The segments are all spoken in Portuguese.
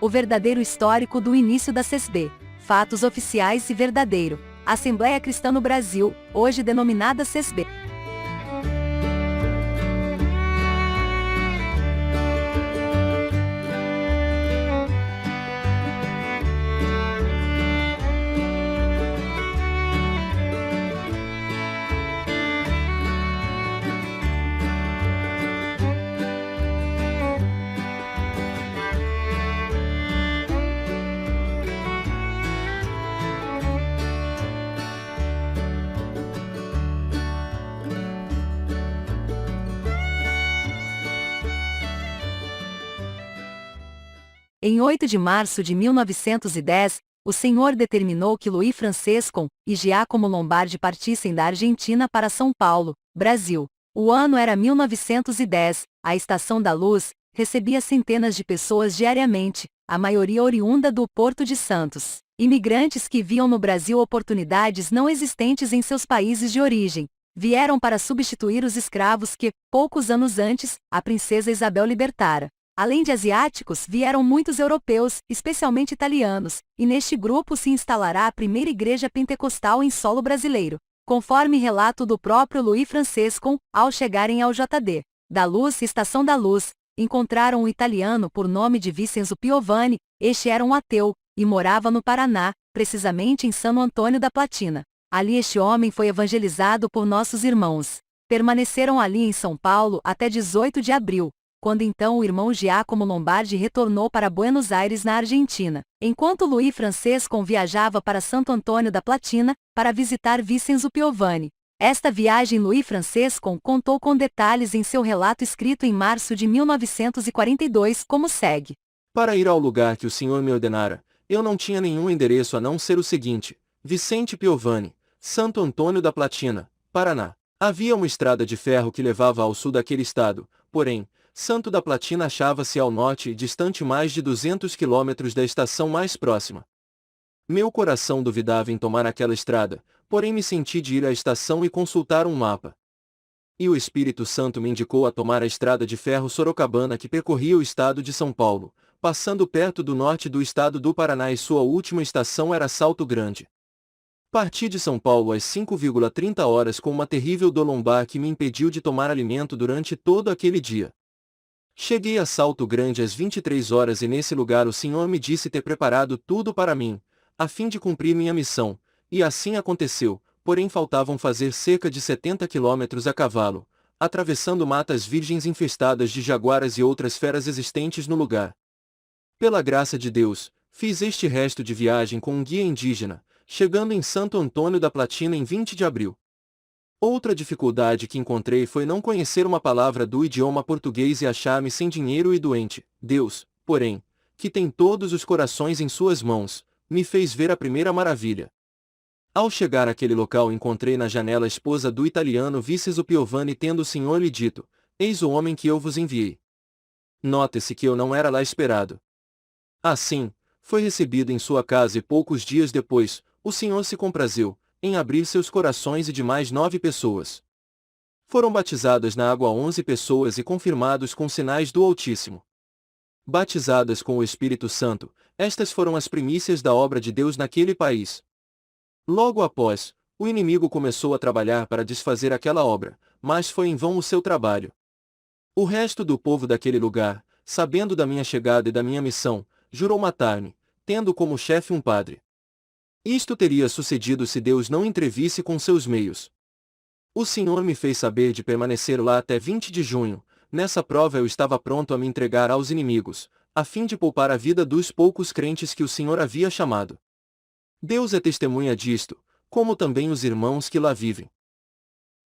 O verdadeiro histórico do início da CESB. Fatos oficiais e verdadeiro. Assembleia Cristã no Brasil, hoje denominada CESB. Em 8 de março de 1910, o Senhor determinou que Luís Francesco e Giacomo Lombardi partissem da Argentina para São Paulo, Brasil. O ano era 1910, a Estação da Luz recebia centenas de pessoas diariamente, a maioria oriunda do Porto de Santos. Imigrantes que viam no Brasil oportunidades não existentes em seus países de origem. Vieram para substituir os escravos que, poucos anos antes, a princesa Isabel libertara. Além de asiáticos, vieram muitos europeus, especialmente italianos, e neste grupo se instalará a primeira igreja pentecostal em solo brasileiro. Conforme relato do próprio Luís Francesco, ao chegarem ao JD da Luz, Estação da Luz, encontraram um italiano por nome de Vincenzo Piovani. Este era um ateu, e morava no Paraná, precisamente em Santo Antônio da Platina. Ali este homem foi evangelizado por nossos irmãos. Permaneceram ali em São Paulo até 18 de abril. Quando então o irmão Giacomo Lombardi retornou para Buenos Aires, na Argentina, enquanto Luís Francesco viajava para Santo Antônio da Platina, para visitar Vincenzo Piovani. Esta viagem Luís Francesco contou com detalhes em seu relato escrito em março de 1942, como segue. Para ir ao lugar que o Senhor me ordenara, eu não tinha nenhum endereço a não ser o seguinte: Vicente Piovani, Santo Antônio da Platina, Paraná. Havia uma estrada de ferro que levava ao sul daquele estado, porém, Santo da Platina achava-se ao norte e distante mais de 200 quilômetros da estação mais próxima. Meu coração duvidava em tomar aquela estrada, porém me senti de ir à estação e consultar um mapa. E o Espírito Santo me indicou a tomar a estrada de ferro Sorocabana que percorria o estado de São Paulo, passando perto do norte do estado do Paraná, e sua última estação era Salto Grande. Parti de São Paulo às 5:30 horas com uma terrível dor lombar que me impediu de tomar alimento durante todo aquele dia. Cheguei a Salto Grande às 23 horas e nesse lugar o Senhor me disse ter preparado tudo para mim, a fim de cumprir minha missão, e assim aconteceu, porém faltavam fazer cerca de 70 quilômetros a cavalo, atravessando matas virgens infestadas de jaguaras e outras feras existentes no lugar. Pela graça de Deus, fiz este resto de viagem com um guia indígena, chegando em Santo Antônio da Platina em 20 de abril. Outra dificuldade que encontrei foi não conhecer uma palavra do idioma português e achar-me sem dinheiro e doente. Deus, porém, que tem todos os corações em suas mãos, me fez ver a primeira maravilha. Ao chegar àquele local encontrei na janela a esposa do italiano Vincenzo Piovani, tendo o Senhor lhe dito: Eis o homem que eu vos enviei. Note-se que eu não era lá esperado. Assim, foi recebido em sua casa e poucos dias depois, o Senhor se comprazeu em abrir seus corações e de mais 9 pessoas. Foram batizadas na água 11 pessoas e confirmados com sinais do Altíssimo. Batizadas com o Espírito Santo, estas foram as primícias da obra de Deus naquele país. Logo após, o inimigo começou a trabalhar para desfazer aquela obra, mas foi em vão o seu trabalho. O resto do povo daquele lugar, sabendo da minha chegada e da minha missão, jurou matar-me, tendo como chefe um padre. Isto teria sucedido se Deus não intervisse com seus meios. O Senhor me fez saber de permanecer lá até 20 de junho, nessa prova eu estava pronto a me entregar aos inimigos, a fim de poupar a vida dos poucos crentes que o Senhor havia chamado. Deus é testemunha disto, como também os irmãos que lá vivem.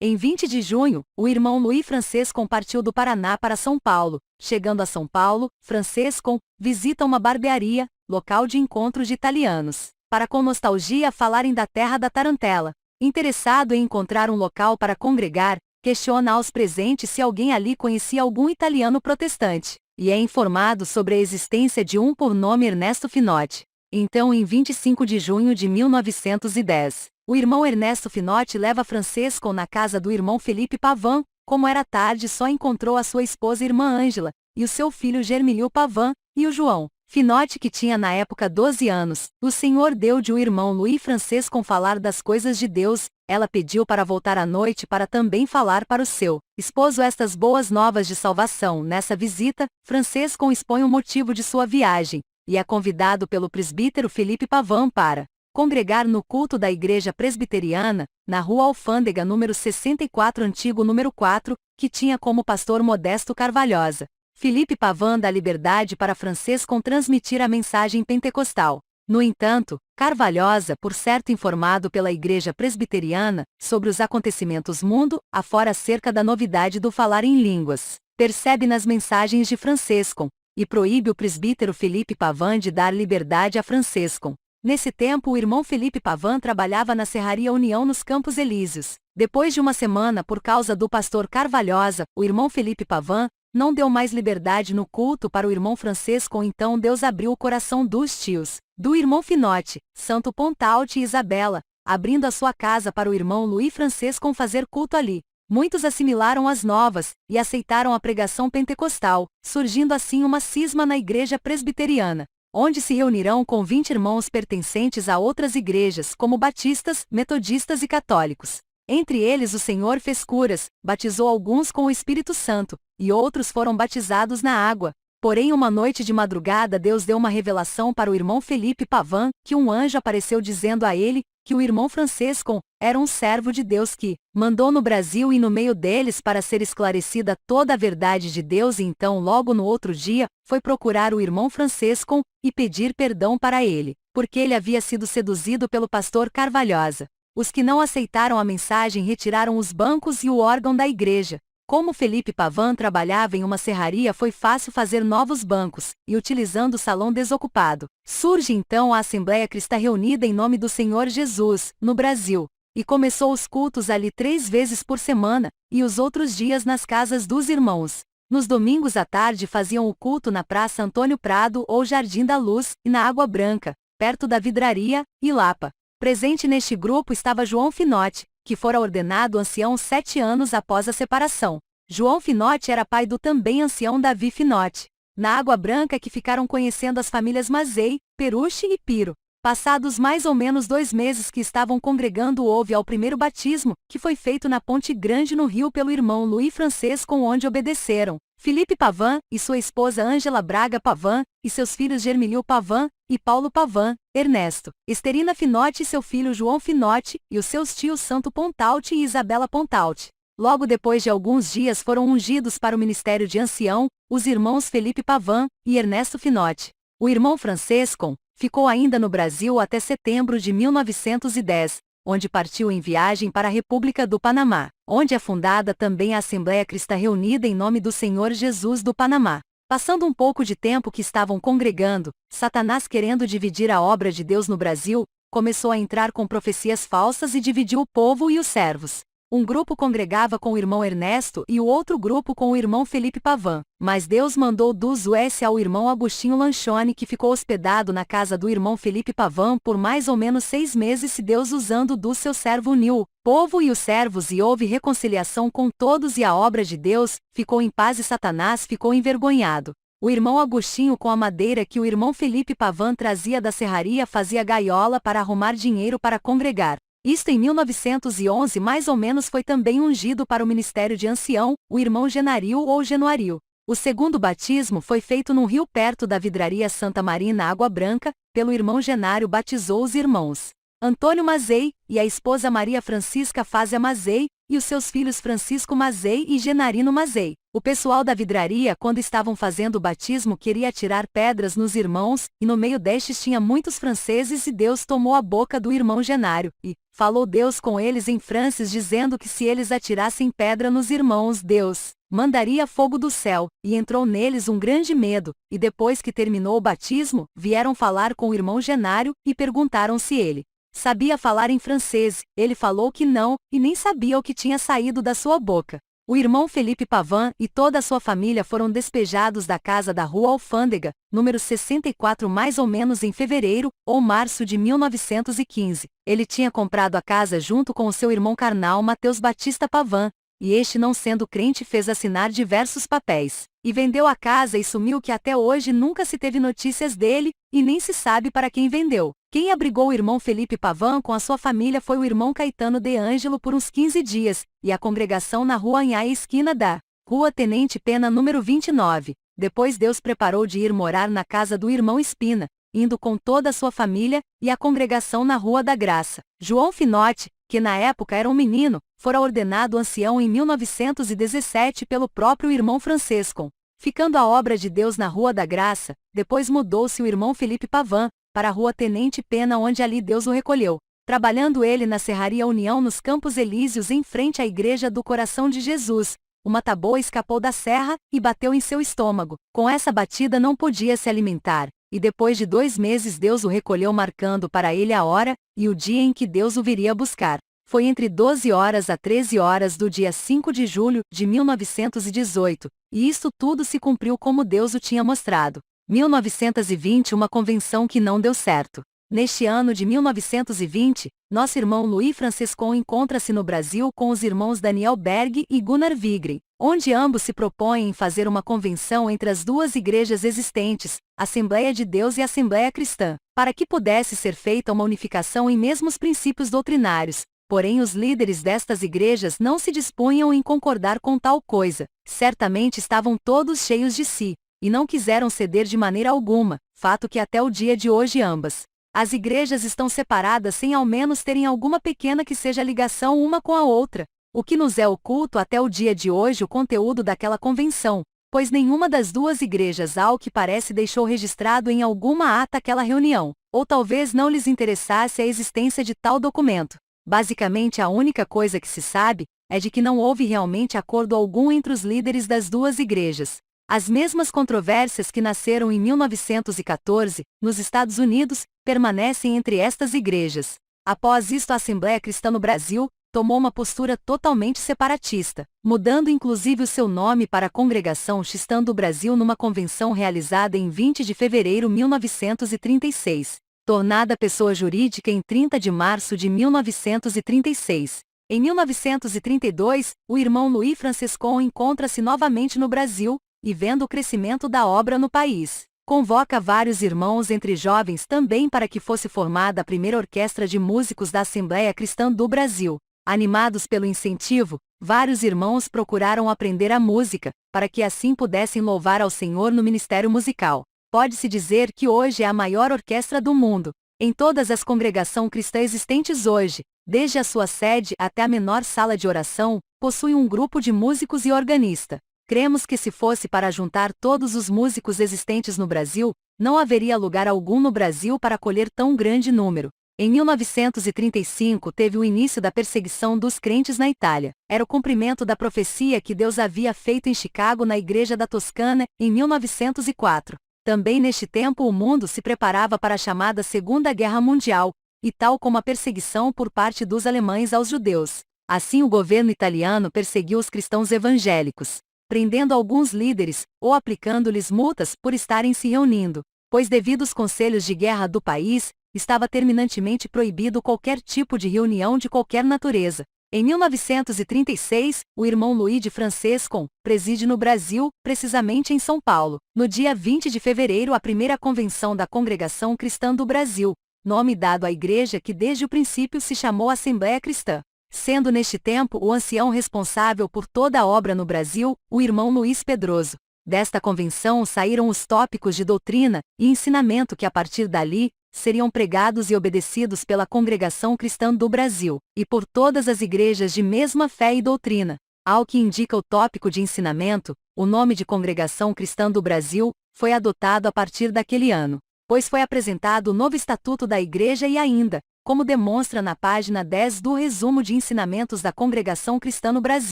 Em 20 de junho, o irmão Luís Francesco partiu do Paraná para São Paulo. Chegando a São Paulo, Francesco visita uma barbearia, local de encontro de italianos, para com nostalgia falarem da terra da tarantela. Interessado em encontrar um local para congregar, questiona aos presentes se alguém ali conhecia algum italiano protestante, e é informado sobre a existência de um por nome Ernesto Finotti. Então, em 25 de junho de 1910, o irmão Ernesto Finotti leva Francesco na casa do irmão Felipe Pavan. Como era tarde, só encontrou a sua esposa irmã Ângela, e o seu filho Germilio Pavan, e o João. Finote, que tinha na época 12 anos, o Senhor deu de o irmão Louis Francescon falar das coisas de Deus. Ela pediu para voltar à noite para também falar para o seu esposo estas boas novas de salvação. Nessa visita, Francescon expõe o motivo de sua viagem, e é convidado pelo presbítero Felipe Pavão para congregar no culto da Igreja Presbiteriana, na Rua Alfândega número 64 antigo número 4, que tinha como pastor Modesto Carvalhosa. Felipe Pavão dá liberdade para Francescon transmitir a mensagem pentecostal. No entanto, Carvalhosa, por certo informado pela Igreja Presbiteriana sobre os acontecimentos mundo afora acerca da novidade do falar em línguas, percebe nas mensagens de Francescon, e proíbe o presbítero Felipe Pavão de dar liberdade a Francescon. Nesse tempo, o irmão Felipe Pavão trabalhava na Serraria União nos Campos Elíseos. Depois de uma semana, por causa do pastor Carvalhosa, o irmão Felipe Pavão não deu mais liberdade no culto para o irmão Francescon. Então Deus abriu o coração dos tios do irmão Finote, Santo Pontalte e Isabela, abrindo a sua casa para o irmão Louis Francescon fazer culto ali. Muitos assimilaram as novas e aceitaram a pregação pentecostal, surgindo assim uma cisma na igreja presbiteriana, onde se reunirão com 20 irmãos pertencentes a outras igrejas, como batistas, metodistas e católicos. Entre eles o Senhor fez curas, batizou alguns com o Espírito Santo, e outros foram batizados na água. Porém, uma noite de madrugada Deus deu uma revelação para o irmão Felipe Pavão, que um anjo apareceu dizendo a ele que o irmão Francescon era um servo de Deus que mandou no Brasil e no meio deles para ser esclarecida toda a verdade de Deus. E então, logo no outro dia, foi procurar o irmão Francescon e pedir perdão para ele, porque ele havia sido seduzido pelo pastor Carvalhosa. Os que não aceitaram a mensagem retiraram os bancos e o órgão da igreja. Como Felipe Pavão trabalhava em uma serraria, foi fácil fazer novos bancos, e utilizando o salão desocupado, surge então a Assembleia Cristã reunida em nome do Senhor Jesus, no Brasil, e começou os cultos ali 3 vezes por semana, e os outros dias nas casas dos irmãos. Nos domingos à tarde faziam o culto na Praça Antônio Prado ou Jardim da Luz, e na Água Branca, perto da Vidraria, e Lapa. Presente neste grupo estava João Finote, que fora ordenado ancião 7 anos após a separação. João Finote era pai do também ancião Davi Finote. Na Água Branca que ficaram conhecendo as famílias Mazei, Peruche e Piro. Passados mais ou menos 2 meses que estavam congregando, houve ao primeiro batismo, que foi feito na Ponte Grande no Rio pelo irmão Louis Francescon, onde obedeceram Felipe Pavão e sua esposa Ângela Braga Pavão, e seus filhos Germilio Pavão e Paulo Pavão, Ernesto, Esterina Finote e seu filho João Finote, e os seus tios Santo Pontalte e Isabela Pontalte. Logo depois de alguns dias foram ungidos para o ministério de ancião os irmãos Felipe Pavão e Ernesto Finote. O irmão Francescon ficou ainda no Brasil até setembro de 1910, onde partiu em viagem para a República do Panamá, onde é fundada também a Assembleia Cristã reunida em nome do Senhor Jesus do Panamá. Passando um pouco de tempo que estavam congregando, Satanás, querendo dividir a obra de Deus no Brasil, começou a entrar com profecias falsas e dividiu o povo e os servos. Um grupo congregava com o irmão Ernesto e o outro grupo com o irmão Felipe Pavão. Mas Deus mandou dos US ao irmão Agostinho Lanchone, que ficou hospedado na casa do irmão Felipe Pavão por mais ou menos 6 meses, e Deus, usando do seu servo, uniu o povo e os servos, e houve reconciliação com todos, e a obra de Deus ficou em paz, e Satanás ficou envergonhado. O irmão Agostinho, com a madeira que o irmão Felipe Pavão trazia da serraria, fazia gaiola para arrumar dinheiro para congregar. Isto em 1911 mais ou menos. Foi também ungido para o ministério de ancião o irmão Genario ou Genuario. O segundo batismo foi feito num rio perto da Vidraria Santa Maria, na Água Branca, pelo irmão Genário. Batizou os irmãos Antônio Mazei e a esposa Maria Francisca Fázia Mazei, e os seus filhos Francisco Mazei e Genarino Mazei. O pessoal da Vidraria, quando estavam fazendo o batismo, queria atirar pedras nos irmãos, e no meio destes tinha muitos franceses, e Deus tomou a boca do irmão Genário, e falou Deus com eles em francês, dizendo que se eles atirassem pedra nos irmãos, Deus mandaria fogo do céu, e entrou neles um grande medo, e depois que terminou o batismo, vieram falar com o irmão Genário, e perguntaram se ele sabia falar em francês. Ele falou que não, e nem sabia o que tinha saído da sua boca. O irmão Felipe Pavão e toda a sua família foram despejados da casa da Rua Alfândega, número 64, mais ou menos em fevereiro ou março de 1915. Ele tinha comprado a casa junto com o seu irmão carnal Mateus Batista Pavão, e este, não sendo crente, fez assinar diversos papéis. e vendeu a casa e sumiu, que até hoje nunca se teve notícias dele, e nem se sabe para quem vendeu. Quem abrigou o irmão Felipe Pavão com a sua família foi o irmão Caetano de Ângelo por uns 15 dias, e a congregação na Rua Anhai, esquina da Rua Tenente Pena, número 29. Depois Deus preparou de ir morar na casa do irmão Espina, indo com toda a sua família, e a congregação na Rua da Graça. João Finotti, que na época era um menino, fora ordenado ancião em 1917 pelo próprio irmão Francesco. Ficando a obra de Deus na Rua da Graça, depois mudou-se o irmão Felipe Pavan para a Rua Tenente Pena, onde ali Deus o recolheu. Trabalhando ele na Serraria União nos Campos Elíseos, em frente à Igreja do Coração de Jesus, uma taboa escapou da serra e bateu em seu estômago. Com essa batida não podia se alimentar, e depois de 2 meses Deus o recolheu, marcando para ele a hora e o dia em que Deus o viria buscar. Foi entre 12 horas a 13 horas do dia 5 de julho de 1918, e isso tudo se cumpriu como Deus o tinha mostrado. 1920, uma convenção que não deu certo. Neste ano de 1920, nosso irmão Luiz Francesco encontra-se no Brasil com os irmãos Daniel Berg e Gunnar Vigre, onde ambos se propõem em fazer uma convenção entre as duas igrejas existentes, Assembleia de Deus e Assembleia Cristã, para que pudesse ser feita uma unificação em mesmos princípios doutrinários. Porém, os líderes destas igrejas não se dispunham em concordar com tal coisa. Certamente estavam todos cheios de si, e não quiseram ceder de maneira alguma, fato que até o dia de hoje ambas as igrejas estão separadas sem ao menos terem alguma pequena que seja ligação uma com a outra, o que nos é oculto até o dia de hoje o conteúdo daquela convenção, pois nenhuma das duas igrejas, ao que parece, deixou registrado em alguma ata aquela reunião, ou talvez não lhes interessasse a existência de tal documento. Basicamente, a única coisa que se sabe é de que não houve realmente acordo algum entre os líderes das duas igrejas. As mesmas controvérsias que nasceram em 1914, nos Estados Unidos, permanecem entre estas igrejas. Após isto, a Assembleia Cristã no Brasil tomou uma postura totalmente separatista, mudando inclusive o seu nome para Congregação Cristã do Brasil numa convenção realizada em 20 de fevereiro de 1936, tornada pessoa jurídica em 30 de março de 1936. Em 1932, o irmão Luiz Francesco encontra-se novamente no Brasil, e vendo o crescimento da obra no país, convoca vários irmãos entre jovens também para que fosse formada a primeira orquestra de músicos da Assembleia Cristã do Brasil. Animados pelo incentivo, vários irmãos procuraram aprender a música, para que assim pudessem louvar ao Senhor no ministério musical. Pode-se dizer que hoje é a maior orquestra do mundo. Em todas as congregações cristãs existentes hoje, desde a sua sede até a menor sala de oração, possui um grupo de músicos e organista. Cremos que se fosse para juntar todos os músicos existentes no Brasil, não haveria lugar algum no Brasil para acolher tão grande número. Em 1935 teve o início da perseguição dos crentes na Itália. Era o cumprimento da profecia que Deus havia feito em Chicago na Igreja da Toscana, em 1904. Também neste tempo o mundo se preparava para a chamada Segunda Guerra Mundial, e tal como a perseguição por parte dos alemães aos judeus. Assim o governo italiano perseguiu os cristãos evangélicos, prendendo alguns líderes, ou aplicando-lhes multas por estarem se reunindo, pois devido aos conselhos de guerra do país, estava terminantemente proibido qualquer tipo de reunião de qualquer natureza. Em 1936, o irmão Luiz de Francesco preside no Brasil, precisamente em São Paulo, no dia 20 de fevereiro, a primeira convenção da Congregação Cristã do Brasil, nome dado à igreja que desde o princípio se chamou Assembleia Cristã. Sendo neste tempo o ancião responsável por toda a obra no Brasil, o irmão Luiz Pedroso. Desta convenção saíram os tópicos de doutrina e ensinamento que a partir dali seriam pregados e obedecidos pela Congregação Cristã do Brasil, e por todas as igrejas de mesma fé e doutrina. Ao que indica o tópico de ensinamento, o nome de Congregação Cristã do Brasil foi adotado a partir daquele ano, pois foi apresentado o novo estatuto da igreja e ainda, como demonstra na página 10 do resumo de ensinamentos da Congregação Cristã no Brasil,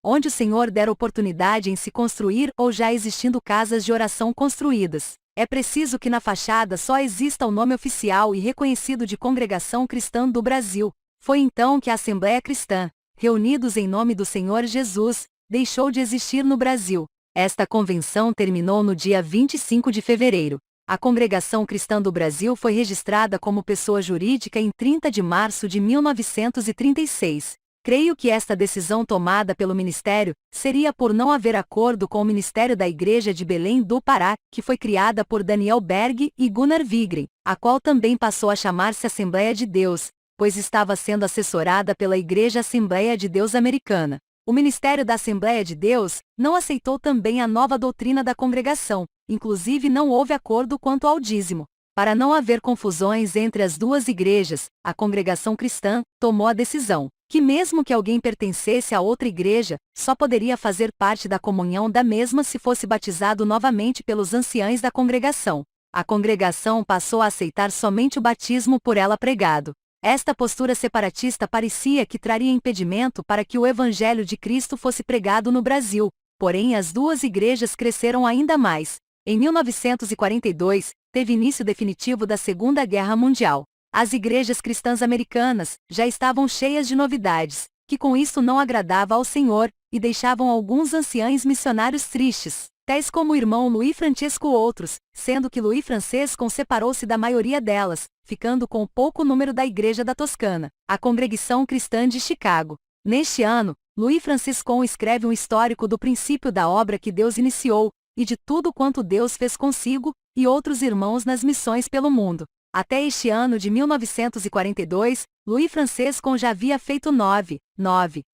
onde o Senhor der oportunidade em se construir ou já existindo casas de oração construídas. É preciso que na fachada só exista o nome oficial e reconhecido de Congregação Cristã do Brasil. Foi então que a Assembleia Cristã, reunidos em nome do Senhor Jesus, deixou de existir no Brasil. Esta convenção terminou no dia 25 de fevereiro. A Congregação Cristã do Brasil foi registrada como pessoa jurídica em 30 de março de 1936. Creio que esta decisão tomada pelo ministério seria por não haver acordo com o ministério da Igreja de Belém do Pará, que foi criada por Daniel Berg e Gunnar Wigren, a qual também passou a chamar-se Assembleia de Deus, pois estava sendo assessorada pela Igreja Assembleia de Deus Americana. O ministério da Assembleia de Deus não aceitou também a nova doutrina da congregação, inclusive não houve acordo quanto ao dízimo. Para não haver confusões entre as duas igrejas, a congregação cristã tomou a decisão que mesmo que alguém pertencesse a outra igreja, só poderia fazer parte da comunhão da mesma se fosse batizado novamente pelos anciãos da congregação. A congregação passou a aceitar somente o batismo por ela pregado. Esta postura separatista parecia que traria impedimento para que o Evangelho de Cristo fosse pregado no Brasil, porém as duas igrejas cresceram ainda mais. Em 1942, teve início definitivo da Segunda Guerra Mundial. As igrejas cristãs americanas já estavam cheias de novidades, que com isso não agradava ao Senhor, e deixavam alguns anciãos missionários tristes, tais como o irmão Louis Francesco outros, sendo que Louis Francesco separou-se da maioria delas, ficando com o pouco número da Igreja da Toscana, a Congregação Cristã de Chicago. Neste ano, Louis Francisco escreve um histórico do princípio da obra que Deus iniciou, e de tudo quanto Deus fez consigo, e outros irmãos nas missões pelo mundo. Até este ano de 1942, Louis Francisco já havia feito 9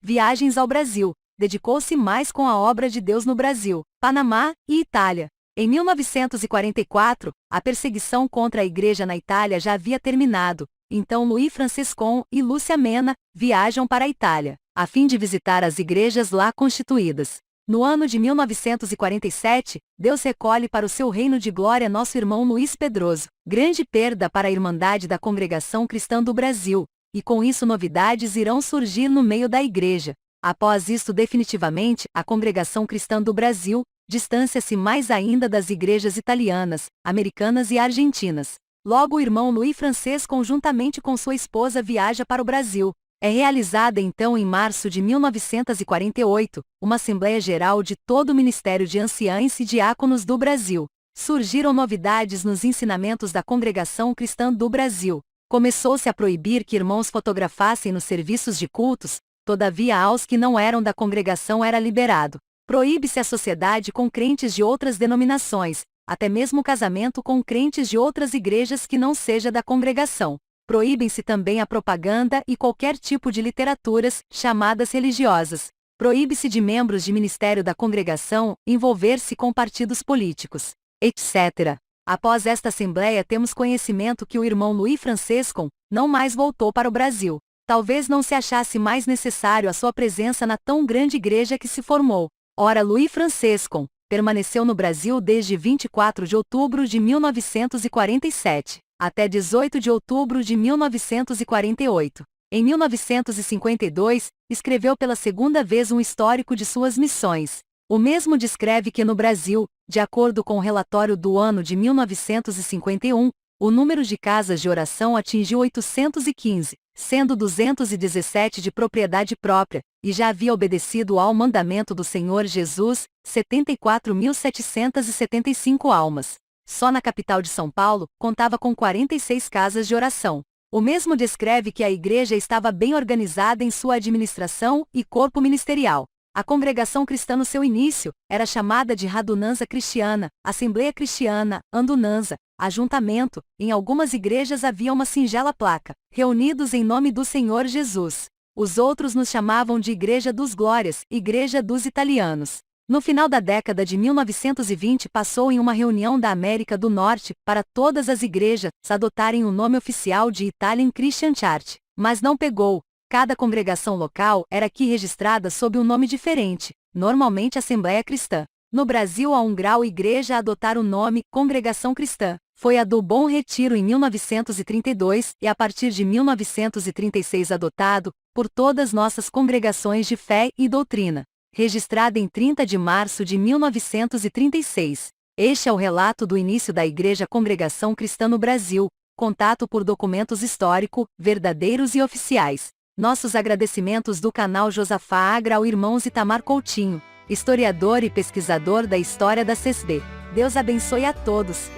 viagens ao Brasil, dedicou-se mais com a obra de Deus no Brasil, Panamá e Itália. Em 1944, a perseguição contra a igreja na Itália já havia terminado, então Louis Francisco e Lúcia Mena viajam para a Itália, a fim de visitar as igrejas lá constituídas. No ano de 1947, Deus recolhe para o seu reino de glória nosso irmão Luiz Pedroso, grande perda para a Irmandade da Congregação Cristã do Brasil, e com isso novidades irão surgir no meio da igreja. Após isto definitivamente, a Congregação Cristã do Brasil distancia-se mais ainda das igrejas italianas, americanas e argentinas. Logo o irmão Louis Francisco conjuntamente com sua esposa viaja para o Brasil. É realizada então em março de 1948, uma Assembleia Geral de todo o Ministério de Anciães e Diáconos do Brasil. Surgiram novidades nos ensinamentos da Congregação Cristã do Brasil. Começou-se a proibir que irmãos fotografassem nos serviços de cultos, todavia aos que não eram da congregação era liberado. Proíbe-se a sociedade com crentes de outras denominações, até mesmo o casamento com crentes de outras igrejas que não seja da congregação. Proíbem-se também a propaganda e qualquer tipo de literaturas, chamadas religiosas. Proíbe-se de membros de ministério da congregação envolver-se com partidos políticos, etc. Após esta assembleia temos conhecimento que o irmão Louis Francisco não mais voltou para o Brasil. Talvez não se achasse mais necessário a sua presença na tão grande igreja que se formou. Ora, Louis Francisco permaneceu no Brasil desde 24 de outubro de 1947. Até 18 de outubro de 1948. Em 1952, escreveu pela segunda vez um histórico de suas missões. O mesmo descreve que no Brasil, de acordo com o relatório do ano de 1951, o número de casas de oração atingiu 815, sendo 217 de propriedade própria, e já havia obedecido ao mandamento do Senhor Jesus, 74.775 almas. Só na capital de São Paulo, contava com 46 casas de oração. O mesmo descreve que a igreja estava bem organizada em sua administração e corpo ministerial. A congregação cristã no seu início, era chamada de Radunanza Cristiana, Assembleia Cristiana, Andunanza, Ajuntamento. Em algumas igrejas havia uma singela placa, reunidos em nome do Senhor Jesus. Os outros nos chamavam de Igreja dos Glórias, Igreja dos Italianos. No final da década de 1920 passou em uma reunião da América do Norte, para todas as igrejas adotarem o nome oficial de Italian Christian Church, mas não pegou. Cada congregação local era aqui registrada sob um nome diferente, normalmente Assembleia Cristã. No Brasil há um grau igreja a adotar o nome Congregação Cristã. Foi a do Bom Retiro em 1932 e a partir de 1936 adotado, por todas nossas congregações de fé e doutrina. Registrada em 30 de março de 1936. Este é o relato do início da Igreja Congregação Cristã no Brasil, contato por documentos histórico, verdadeiros e oficiais. Nossos agradecimentos do canal Josafá Agra ao irmãos Itamar Coutinho, historiador e pesquisador da história da CESB. Deus abençoe a todos.